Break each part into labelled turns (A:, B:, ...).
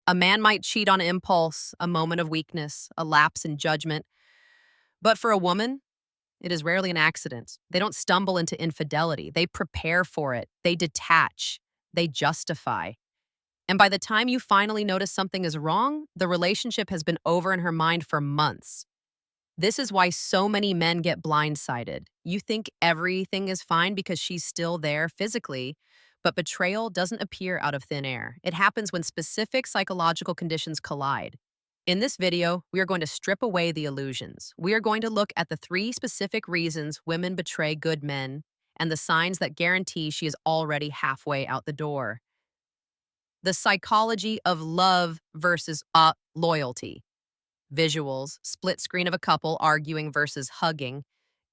A: A man might cheat on impulse, a moment of weakness, a lapse in judgment. But for a woman, it is rarely an accident. They don't stumble into infidelity. They prepare for it. They detach. They justify. And by the time you finally notice something is wrong, the relationship has been over in her mind for months. This is why so many men get blindsided. You think everything is fine because she's still there physically, but betrayal doesn't appear out of thin air. It happens when specific psychological conditions collide. In this video, we are going to strip away the illusions. We are going to look at the 3 specific reasons women betray good men and the signs that guarantee she is already halfway out the door. The psychology of love versus loyalty. Visuals, split screen of a couple arguing versus hugging,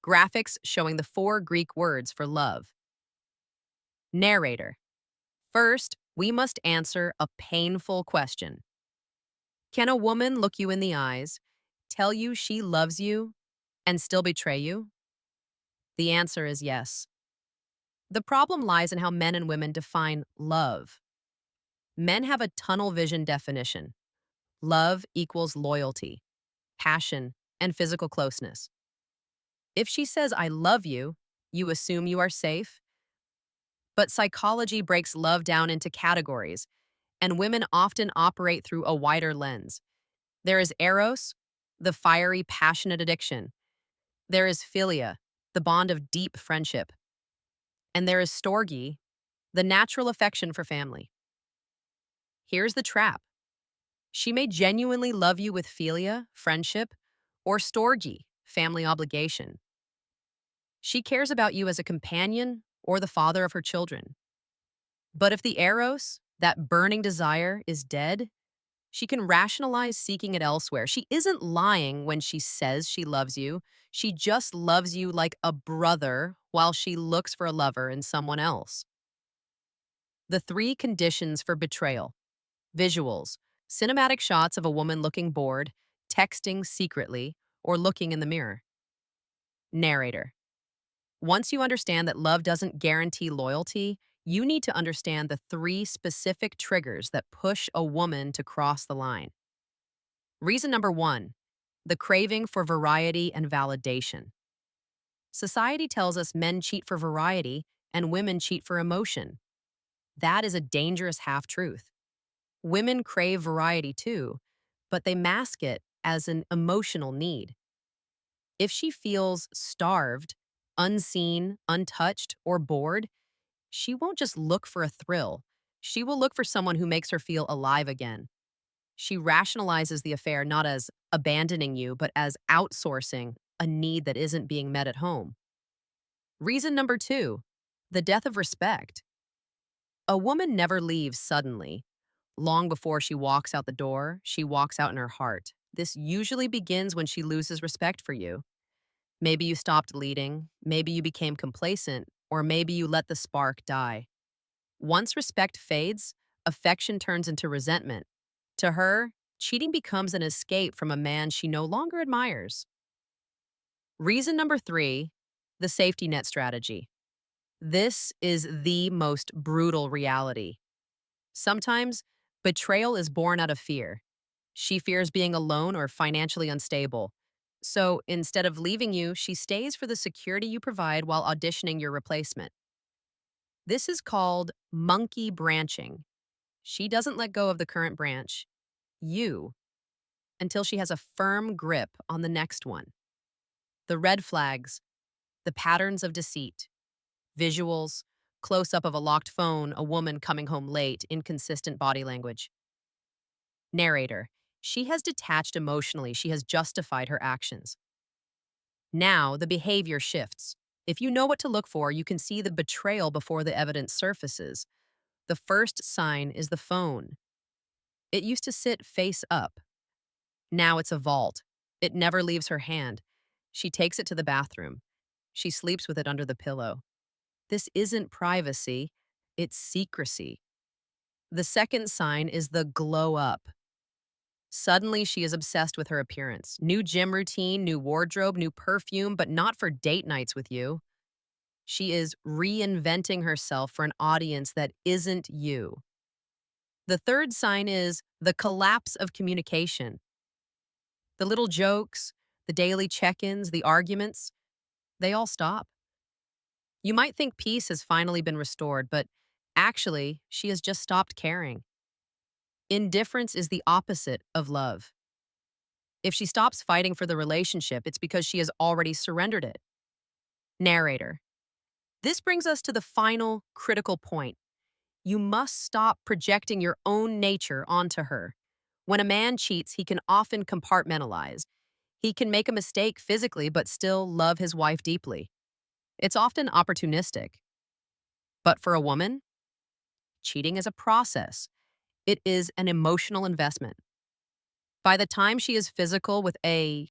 A: graphics showing the 4 Greek words for love. Narrator. First, we must answer a painful question. Can a woman look you in the eyes, tell you she loves you, and still betray you? The answer is yes. The problem lies in how men and women define love. Men have a tunnel vision definition. Love equals loyalty, passion, and physical closeness. If she says, I love you, you assume you are safe. But psychology breaks love down into categories, and women often operate through a wider lens. There is eros, the fiery, passionate addiction. There is philia, the bond of deep friendship. And there is storge, the natural affection for family. Here's the trap. She may genuinely love you with philia, friendship, or storge, family obligation. She cares about you as a companion or the father of her children. But if the eros, that burning desire, is dead, she can rationalize seeking it elsewhere. She isn't lying when she says she loves you. She just loves you like a brother while she looks for a lover in someone else. The 3 conditions for betrayal. Visuals, cinematic shots of a woman looking bored, texting secretly, or looking in the mirror. Narrator. Once you understand that love doesn't guarantee loyalty, you need to understand the 3 specific triggers that push a woman to cross the line. Reason number 1, the craving for variety and validation. Society tells us men cheat for variety and women cheat for emotion. That is a dangerous half-truth. Women crave variety too, but they mask it as an emotional need. If she feels starved, unseen, untouched, or bored, she won't just look for a thrill. She will look for someone who makes her feel alive again. She rationalizes the affair not as abandoning you, but as outsourcing a need that isn't being met at home. Reason number 2, the death of respect. A woman never leaves suddenly. Long before she walks out the door, she walks out in her heart. This usually begins when she loses respect for you. Maybe you stopped leading, maybe you became complacent, or maybe you let the spark die. Once respect fades, affection turns into resentment. To her, cheating becomes an escape from a man she no longer admires. Reason number 3, the safety net strategy. This is the most brutal reality. Sometimes, betrayal is born out of fear. She fears being alone or financially unstable. So instead of leaving you, she stays for the security you provide while auditioning your replacement. This is called monkey branching. She doesn't let go of the current branch, you, until she has a firm grip on the next one. The red flags, the patterns of deceit, visuals, close up of a locked phone, a woman coming home late, inconsistent body language. Narrator. She has detached emotionally. She has justified her actions. Now, the behavior shifts. If you know what to look for, you can see the betrayal before the evidence surfaces. The first sign is the phone. It used to sit face up. Now it's a vault. It never leaves her hand. She takes it to the bathroom. She sleeps with it under the pillow. This isn't privacy, it's secrecy. The second sign is the glow up. Suddenly, she is obsessed with her appearance. New gym routine, new wardrobe, new perfume, but not for date nights with you. She is reinventing herself for an audience that isn't you. The third sign is the collapse of communication. The little jokes, the daily check ins, the arguments, they all stop. You might think peace has finally been restored, but actually, she has just stopped caring. Indifference is the opposite of love. If she stops fighting for the relationship, it's because she has already surrendered it. Narrator. This brings us to the final critical point. You must stop projecting your own nature onto her. When a man cheats, he can often compartmentalize. He can make a mistake physically, but still love his wife deeply. It's often opportunistic. But for a woman, cheating is a process. It is an emotional investment. By the time she is physical with a